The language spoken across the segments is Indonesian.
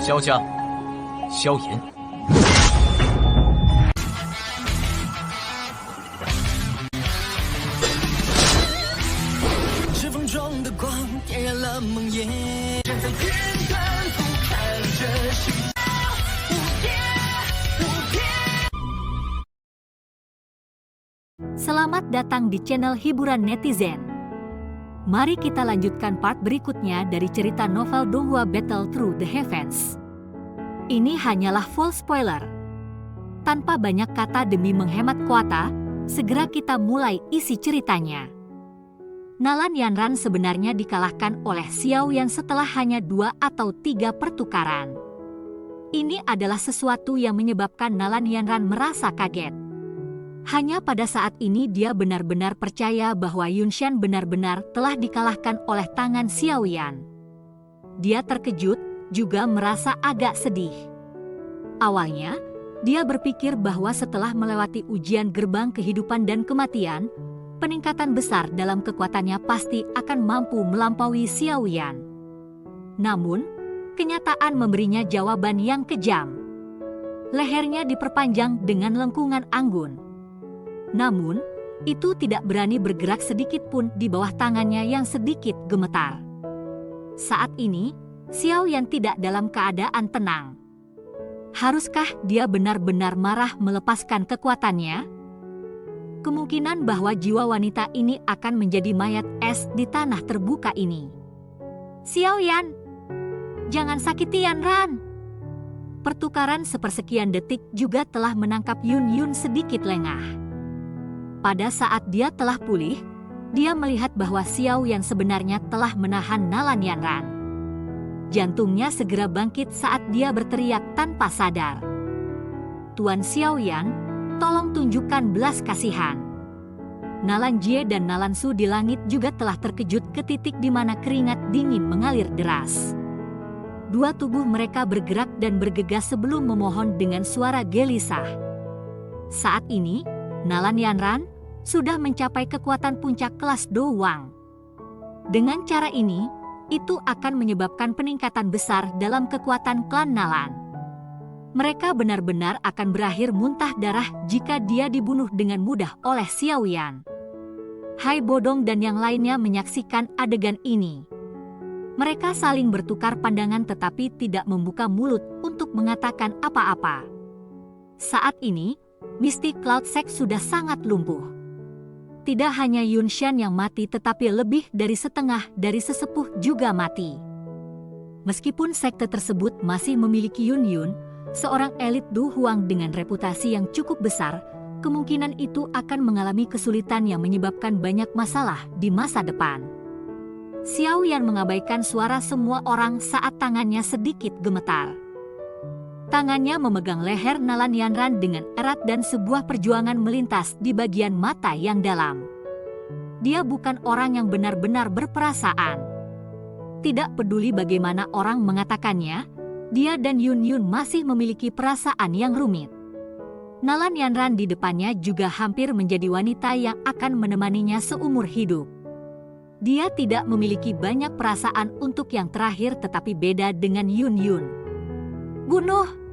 萧家，萧炎。指缝中的光点燃了梦魇，站在天端俯瞰着世界无边无边。 Selamat datang di channel hiburan netizen. Mari kita lanjutkan part berikutnya dari cerita novel Donghua Battle Through the Heavens. Ini hanyalah full spoiler. Tanpa banyak kata demi menghemat kuota, segera kita mulai isi ceritanya. Nalan Yanran sebenarnya dikalahkan oleh Xiao Yan setelah hanya 2 atau 3 pertukaran. Ini adalah sesuatu yang menyebabkan Nalan Yanran merasa kaget. Hanya pada saat ini dia benar-benar percaya bahwa Yunshan benar-benar telah dikalahkan oleh tangan Xiao Yan. Dia terkejut, juga merasa agak sedih. Awalnya, dia berpikir bahwa setelah melewati ujian gerbang kehidupan dan kematian, peningkatan besar dalam kekuatannya pasti akan mampu melampaui Xiao Yan. Namun, kenyataan memberinya jawaban yang kejam. Lehernya diperpanjang dengan lengkungan anggun. Namun, itu tidak berani bergerak sedikit pun di bawah tangannya yang sedikit gemetar. Saat ini, Xiao Yan tidak dalam keadaan tenang. Haruskah dia benar-benar marah melepaskan kekuatannya? Kemungkinan bahwa jiwa wanita ini akan menjadi mayat es di tanah terbuka ini. Xiao Yan, jangan sakiti Yanran. Pertukaran sepersekian detik juga telah menangkap Yun Yun sedikit lengah. Pada saat dia telah pulih, dia melihat bahwa Xiao Yan sebenarnya telah menahan Nalan Yanran. Jantungnya segera bangkit saat dia berteriak tanpa sadar. Tuan Xiao Yan, tolong tunjukkan belas kasihan. Nalan Jie dan Nalan Su di langit juga telah terkejut ke titik di mana keringat dingin mengalir deras. Dua tubuh mereka bergerak dan bergegas sebelum memohon dengan suara gelisah. Saat ini, Nalan Yanran sudah mencapai kekuatan puncak kelas Do Wang. Dengan cara ini, itu akan menyebabkan peningkatan besar dalam kekuatan klan Nalan. Mereka benar-benar akan berakhir muntah darah jika dia dibunuh dengan mudah oleh Xiao Yan. Hai Bodong dan yang lainnya menyaksikan adegan ini. Mereka saling bertukar pandangan tetapi tidak membuka mulut untuk mengatakan apa-apa. Saat ini, Misty Cloud Sect sudah sangat lumpuh. Tidak hanya Yunshan yang mati tetapi lebih dari setengah dari sesepuh juga mati. Meskipun sekte tersebut masih memiliki Yun Yun, seorang elit Du Huang dengan reputasi yang cukup besar, kemungkinan itu akan mengalami kesulitan yang menyebabkan banyak masalah di masa depan. Xiao Yan mengabaikan suara semua orang saat tangannya sedikit gemetar. Tangannya memegang leher Nalan Yanran dengan erat dan sebuah perjuangan melintas di bagian mata yang dalam. Dia bukan orang yang benar-benar berperasaan. Tidak peduli bagaimana orang mengatakannya, dia dan Yun Yun masih memiliki perasaan yang rumit. Nalan Yanran di depannya juga hampir menjadi wanita yang akan menemaninya seumur hidup. Dia tidak memiliki banyak perasaan untuk yang terakhir tetapi beda dengan Yun Yun. Bunuh!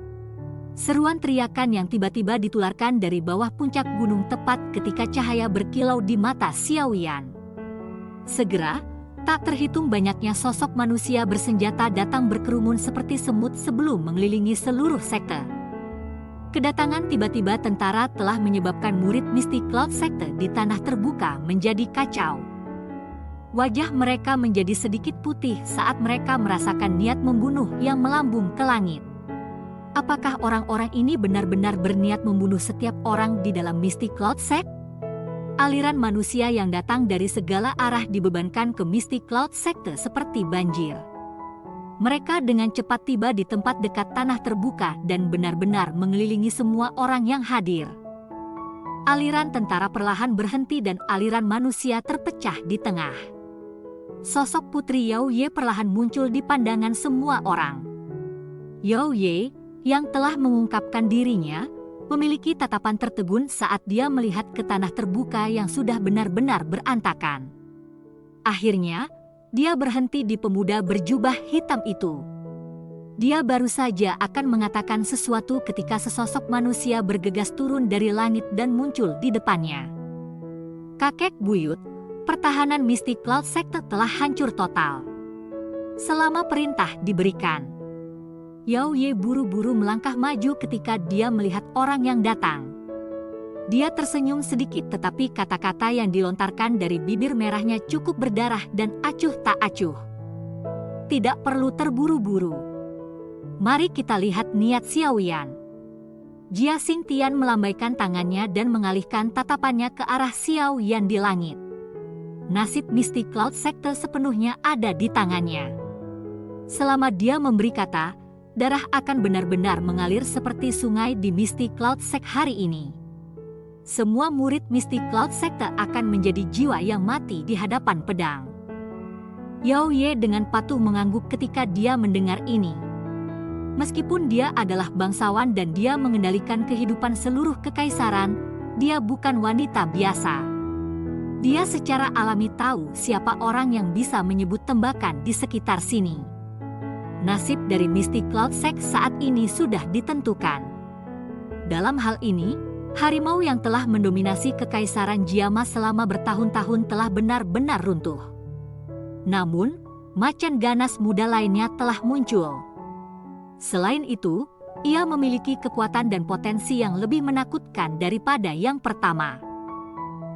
Seruan teriakan yang tiba-tiba ditularkan dari bawah puncak gunung tepat ketika cahaya berkilau di mata Xiao Yan. Segera, tak terhitung banyaknya sosok manusia bersenjata datang berkerumun seperti semut sebelum mengelilingi seluruh sekte. Kedatangan tiba-tiba tentara telah menyebabkan murid Misty Cloud Sekte di tanah terbuka menjadi kacau. Wajah mereka menjadi sedikit putih saat mereka merasakan niat membunuh yang melambung ke langit. Apakah orang-orang ini benar-benar berniat membunuh setiap orang di dalam Misty Cloud Sect? Aliran manusia yang datang dari segala arah dibebankan ke Misty Cloud Sekte seperti banjir. Mereka dengan cepat tiba di tempat dekat tanah terbuka dan benar-benar mengelilingi semua orang yang hadir. Aliran tentara perlahan berhenti dan aliran manusia terpecah di tengah. Sosok Putri Yao Ye perlahan muncul di pandangan semua orang. Yao Ye, yang telah mengungkapkan dirinya, memiliki tatapan tertegun saat dia melihat ke tanah terbuka yang sudah benar-benar berantakan. Akhirnya, dia berhenti di pemuda berjubah hitam itu. Dia baru saja akan mengatakan sesuatu ketika sesosok manusia bergegas turun dari langit dan muncul di depannya. Kakek buyut, pertahanan mistik Cloud Sector telah hancur total. Selama perintah diberikan, Yao Ye buru-buru melangkah maju ketika dia melihat orang yang datang. Dia tersenyum sedikit, tetapi kata-kata yang dilontarkan dari bibir merahnya cukup berdarah dan acuh tak acuh. Tidak perlu terburu-buru. Mari kita lihat niat Xiao Yan. Jia Xingtian melambaikan tangannya dan mengalihkan tatapannya ke arah Xiao Yan di langit. Nasib mistik Cloud Sector sepenuhnya ada di tangannya. Selama dia memberi kata, darah akan benar-benar mengalir seperti sungai di Mystic Cloud Sect hari ini. Semua murid Mystic Cloud Sector akan menjadi jiwa yang mati di hadapan pedang. Yao Ye dengan patuh mengangguk ketika dia mendengar ini. Meskipun dia adalah bangsawan dan dia mengendalikan kehidupan seluruh kekaisaran, dia bukan wanita biasa. Dia secara alami tahu siapa orang yang bisa menyebut tembakan di sekitar sini. Nasib dari Mystic Cloud Sect saat ini sudah ditentukan. Dalam hal ini, harimau yang telah mendominasi kekaisaran Jiama selama bertahun-tahun telah benar-benar runtuh. Namun, macan ganas muda lainnya telah muncul. Selain itu, ia memiliki kekuatan dan potensi yang lebih menakutkan daripada yang pertama.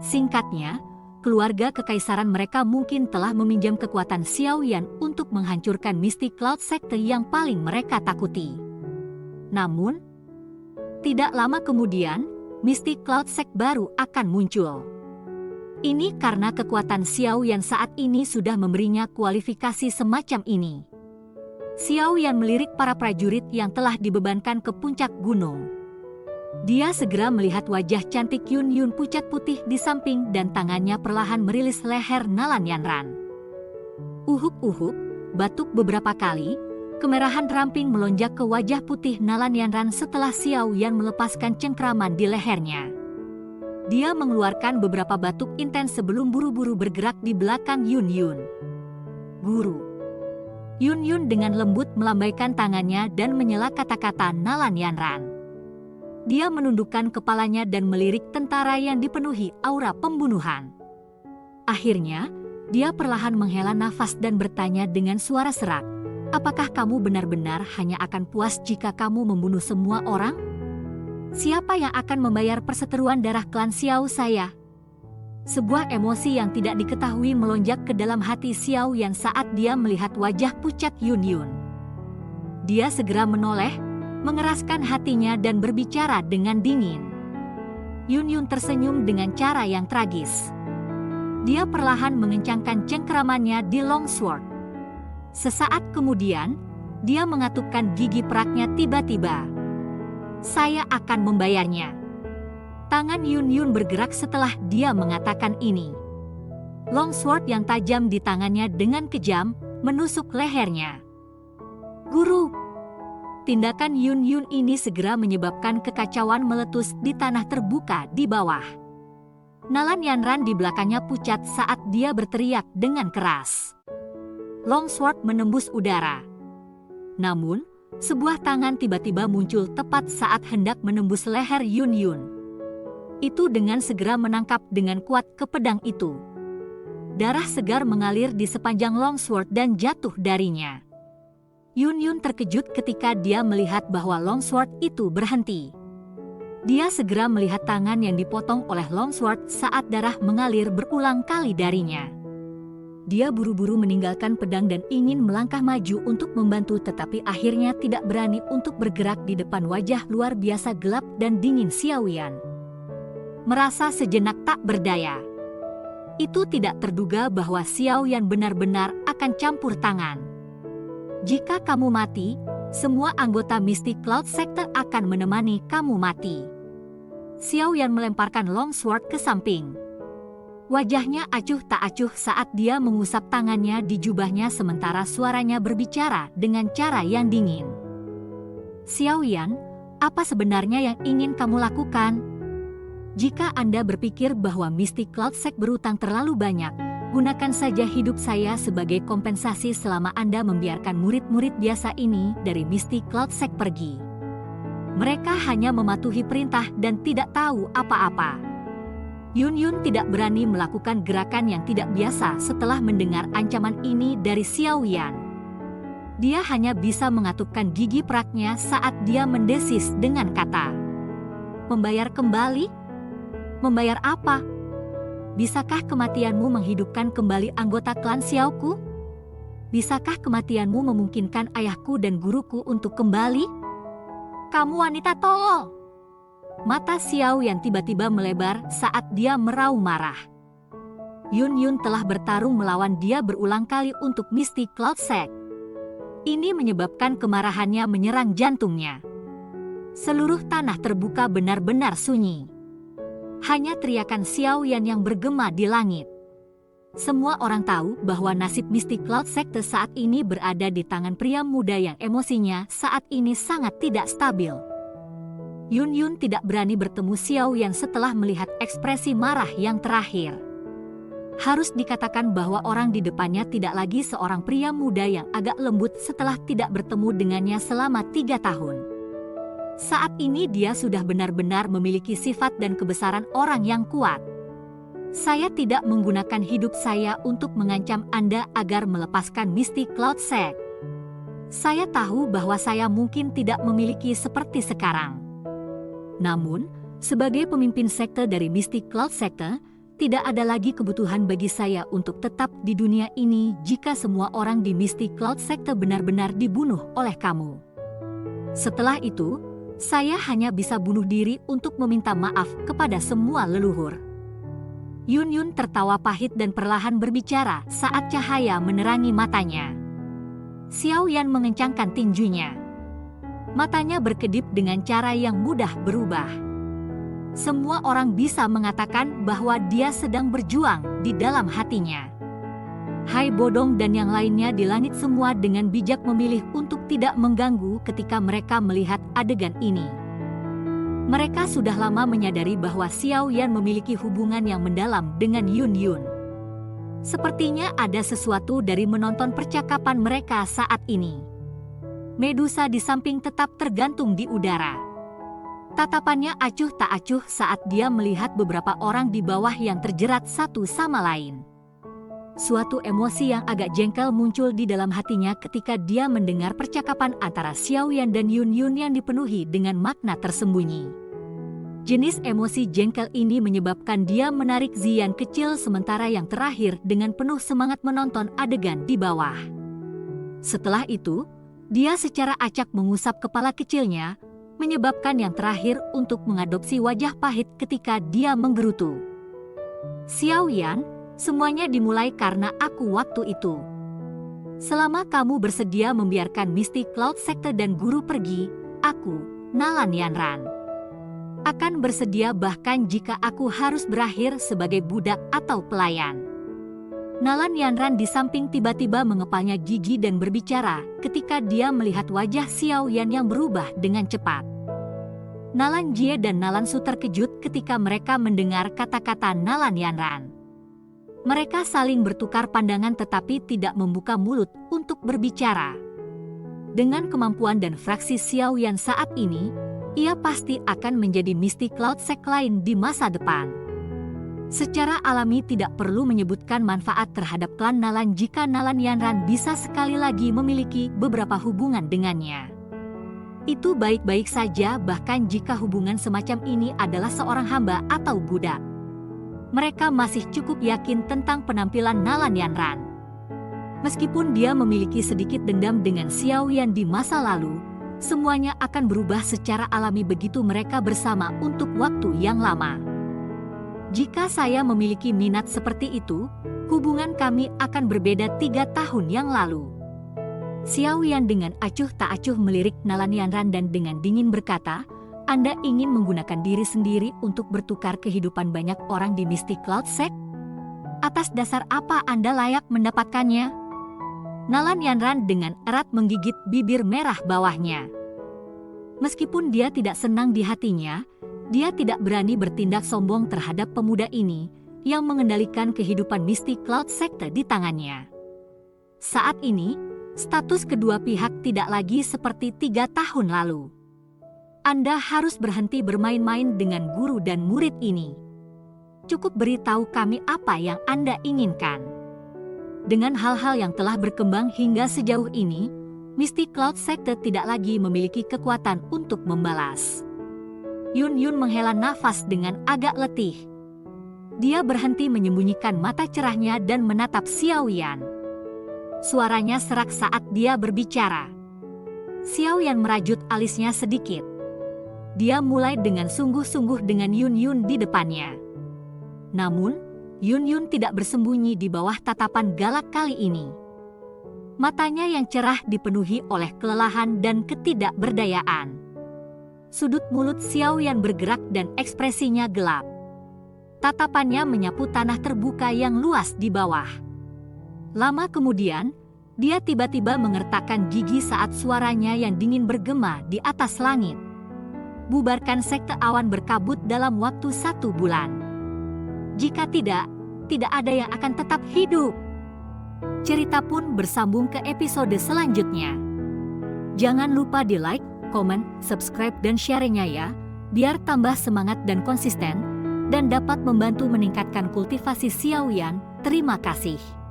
Singkatnya, keluarga kekaisaran mereka mungkin telah meminjam kekuatan Xiao Yan untuk menghancurkan Mystic Cloud Sector yang paling mereka takuti. Namun, tidak lama kemudian, Mystic Cloud Sect baru akan muncul. Ini karena kekuatan Xiao Yan saat ini sudah memberinya kualifikasi semacam ini. Xiao Yan melirik para prajurit yang telah dibebankan ke puncak gunung. Dia segera melihat wajah cantik Yun Yun pucat putih di samping dan tangannya perlahan merilis leher Nalan Yanran. Uhuk-uhuk, batuk beberapa kali, kemerahan ramping melonjak ke wajah putih Nalan Yanran setelah Xiao Yan melepaskan cengkraman di lehernya. Dia mengeluarkan beberapa batuk intens sebelum buru-buru bergerak di belakang Yun Yun. Guru. Yun Yun dengan lembut melambaikan tangannya dan menyela kata-kata Nalan Yanran. Dia menundukkan kepalanya dan melirik tentara yang dipenuhi aura pembunuhan. Akhirnya, dia perlahan menghela nafas dan bertanya dengan suara serak, "Apakah kamu benar-benar hanya akan puas jika kamu membunuh semua orang? Siapa yang akan membayar perseteruan darah klan Xiao saya?" Sebuah emosi yang tidak diketahui melonjak ke dalam hati Xiao Yan saat dia melihat wajah pucat Yun Yun. Dia segera menoleh, mengeraskan hatinya dan berbicara dengan dingin. Yun Yun tersenyum dengan cara yang tragis. Dia perlahan mengencangkan cengkeramannya di longsword. Sesaat kemudian, dia mengatupkan gigi peraknya tiba-tiba. "Saya akan membayarnya." Tangan Yun Yun bergerak setelah dia mengatakan ini. Longsword yang tajam di tangannya dengan kejam menusuk lehernya. "Guru!" Tindakan Yun Yun ini segera menyebabkan kekacauan meletus di tanah terbuka di bawah. Nalan Yanran di belakangnya pucat saat dia berteriak dengan keras. Longsword menembus udara. Namun, sebuah tangan tiba-tiba muncul tepat saat hendak menembus leher Yun Yun. Itu dengan segera menangkap dengan kuat ke pedang itu. Darah segar mengalir di sepanjang longsword dan jatuh darinya. Yun Yun terkejut ketika dia melihat bahwa longsword itu berhenti. Dia segera melihat tangan yang dipotong oleh longsword saat darah mengalir berulang kali darinya. Dia buru-buru meninggalkan pedang dan ingin melangkah maju untuk membantu, tetapi akhirnya tidak berani untuk bergerak di depan wajah luar biasa gelap dan dingin Xiao Yan. Merasa sejenak tak berdaya. Itu tidak terduga bahwa Xiao Yan benar-benar akan campur tangan. "Jika kamu mati, semua anggota Mystic Cloud Sector akan menemani kamu mati." Xiao Yan melemparkan longsword ke samping. Wajahnya acuh tak acuh saat dia mengusap tangannya di jubahnya sementara suaranya berbicara dengan cara yang dingin. "Xiao Yan, apa sebenarnya yang ingin kamu lakukan? Jika Anda berpikir bahwa Mystic Cloud Sect berutang terlalu banyak, Gunakan saja hidup saya sebagai kompensasi selama Anda membiarkan murid-murid biasa ini dari Misty Cloud Sect pergi. Mereka hanya mematuhi perintah dan tidak tahu apa-apa. Yun Yun tidak berani melakukan gerakan yang tidak biasa setelah mendengar ancaman ini dari Xiao Yan. Dia hanya bisa mengatupkan gigi peraknya saat dia mendesis dengan kata, "Membayar kembali? Membayar apa? Bisakah kematianmu menghidupkan kembali anggota klan Xiaoku? Bisakah kematianmu memungkinkan ayahku dan guruku untuk kembali? Kamu wanita tolol!" Mata Xiao Yan tiba-tiba melebar saat dia meraung marah. Yun Yun telah bertarung melawan dia berulang kali untuk Misty Cloud Sect. Ini menyebabkan kemarahannya menyerang jantungnya. Seluruh tanah terbuka benar-benar sunyi. Hanya teriakan Xiao Yan yang bergema di langit. Semua orang tahu bahwa nasib Misty Cloud Sect saat ini berada di tangan pria muda yang emosinya saat ini sangat tidak stabil. Yun Yun tidak berani bertemu Xiao Yan setelah melihat ekspresi marah yang terakhir. Harus dikatakan bahwa orang di depannya tidak lagi seorang pria muda yang agak lembut setelah tidak bertemu dengannya selama 3 tahun. Saat ini dia sudah benar-benar memiliki sifat dan kebesaran orang yang kuat. Saya tidak menggunakan hidup saya untuk mengancam Anda agar melepaskan Misty Cloud Sect. Saya tahu bahwa saya mungkin tidak memiliki seperti sekarang. Namun, sebagai pemimpin sekte dari Misty Cloud Sector, tidak ada lagi kebutuhan bagi saya untuk tetap di dunia ini jika semua orang di Misty Cloud Sector benar-benar dibunuh oleh kamu. Setelah itu, saya hanya bisa bunuh diri untuk meminta maaf kepada semua leluhur. Yun Yun tertawa pahit dan perlahan berbicara saat cahaya menerangi matanya. Xiao Yan mengencangkan tinjunya. Matanya berkedip dengan cara yang mudah berubah. Semua orang bisa mengatakan bahwa dia sedang berjuang di dalam hatinya. Hai Bodong dan yang lainnya di langit semua dengan bijak memilih untuk tidak mengganggu ketika mereka melihat adegan ini. Mereka sudah lama menyadari bahwa Xiao Yan memiliki hubungan yang mendalam dengan Yun Yun. Sepertinya ada sesuatu dari menonton percakapan mereka saat ini. Medusa di samping tetap tergantung di udara. Tatapannya acuh tak acuh saat dia melihat beberapa orang di bawah yang terjerat satu sama lain. Suatu emosi yang agak jengkel muncul di dalam hatinya ketika dia mendengar percakapan antara Xiao Yan dan Yun Yun yang dipenuhi dengan makna tersembunyi. Jenis emosi jengkel ini menyebabkan dia menarik Ziyan kecil sementara yang terakhir dengan penuh semangat menonton adegan di bawah. Setelah itu, dia secara acak mengusap kepala kecilnya, menyebabkan yang terakhir untuk mengadopsi wajah pahit ketika dia menggerutu. Xiao Yan, semuanya dimulai karena aku waktu itu. Selama kamu bersedia membiarkan Misty Cloud Sector dan guru pergi, aku, Nalan Yanran, akan bersedia bahkan jika aku harus berakhir sebagai budak atau pelayan. Nalan Yanran di samping tiba-tiba mengepalnya gigi dan berbicara ketika dia melihat wajah Xiao Yan yang berubah dengan cepat. Nalan Jie dan Nalan Su terkejut ketika mereka mendengar kata-kata Nalan Yanran. Mereka saling bertukar pandangan tetapi tidak membuka mulut untuk berbicara. Dengan kemampuan dan fraksi Xiao Yan saat ini, ia pasti akan menjadi Misty Cloud Sect lain di masa depan. Secara alami tidak perlu menyebutkan manfaat terhadap klan Nalan jika Nalan Yanran bisa sekali lagi memiliki beberapa hubungan dengannya. Itu baik-baik saja bahkan jika hubungan semacam ini adalah seorang hamba atau budak. Mereka masih cukup yakin tentang penampilan Nalan Yanran. Meskipun dia memiliki sedikit dendam dengan Xiao Yan di masa lalu, semuanya akan berubah secara alami begitu mereka bersama untuk waktu yang lama. Jika saya memiliki minat seperti itu, hubungan kami akan berbeda 3 tahun yang lalu. Xiao Yan dengan acuh tak acuh melirik Nalan Yanran dan dengan dingin berkata, Anda ingin menggunakan diri sendiri untuk bertukar kehidupan banyak orang di Misty Cloud Sect? Atas dasar apa Anda layak mendapatkannya? Nalan Yanran dengan erat menggigit bibir merah bawahnya. Meskipun dia tidak senang di hatinya, dia tidak berani bertindak sombong terhadap pemuda ini, yang mengendalikan kehidupan mistik Cloud Sekte di tangannya. Saat ini, status kedua pihak tidak lagi seperti 3 tahun lalu. Anda harus berhenti bermain-main dengan guru dan murid ini. Cukup beritahu kami apa yang Anda inginkan. Dengan hal-hal yang telah berkembang hingga sejauh ini, Mystic Cloud Sekte tidak lagi memiliki kekuatan untuk membalas. Yun Yun menghela nafas dengan agak letih. Dia berhenti menyembunyikan mata cerahnya dan menatap Xiao Yan. Suaranya serak saat dia berbicara. Xiao Yan merajut alisnya sedikit. Dia mulai dengan sungguh-sungguh dengan Yun Yun di depannya. Namun, Yun Yun tidak bersembunyi di bawah tatapan galak kali ini. Matanya yang cerah dipenuhi oleh kelelahan dan ketidakberdayaan. Sudut mulut Xiao Yan bergerak dan ekspresinya gelap. Tatapannya menyapu tanah terbuka yang luas di bawah. Lama kemudian, dia tiba-tiba mengertakkan gigi saat suaranya yang dingin bergema di atas langit. Bubarkan sekte awan berkabut dalam waktu 1 bulan. Jika tidak ada yang akan tetap hidup. Cerita pun bersambung ke episode selanjutnya. Jangan lupa di like, komen, subscribe dan sharingnya ya, biar tambah semangat dan konsisten, dan dapat membantu meningkatkan kultivasi Xiao Yan. Terima kasih.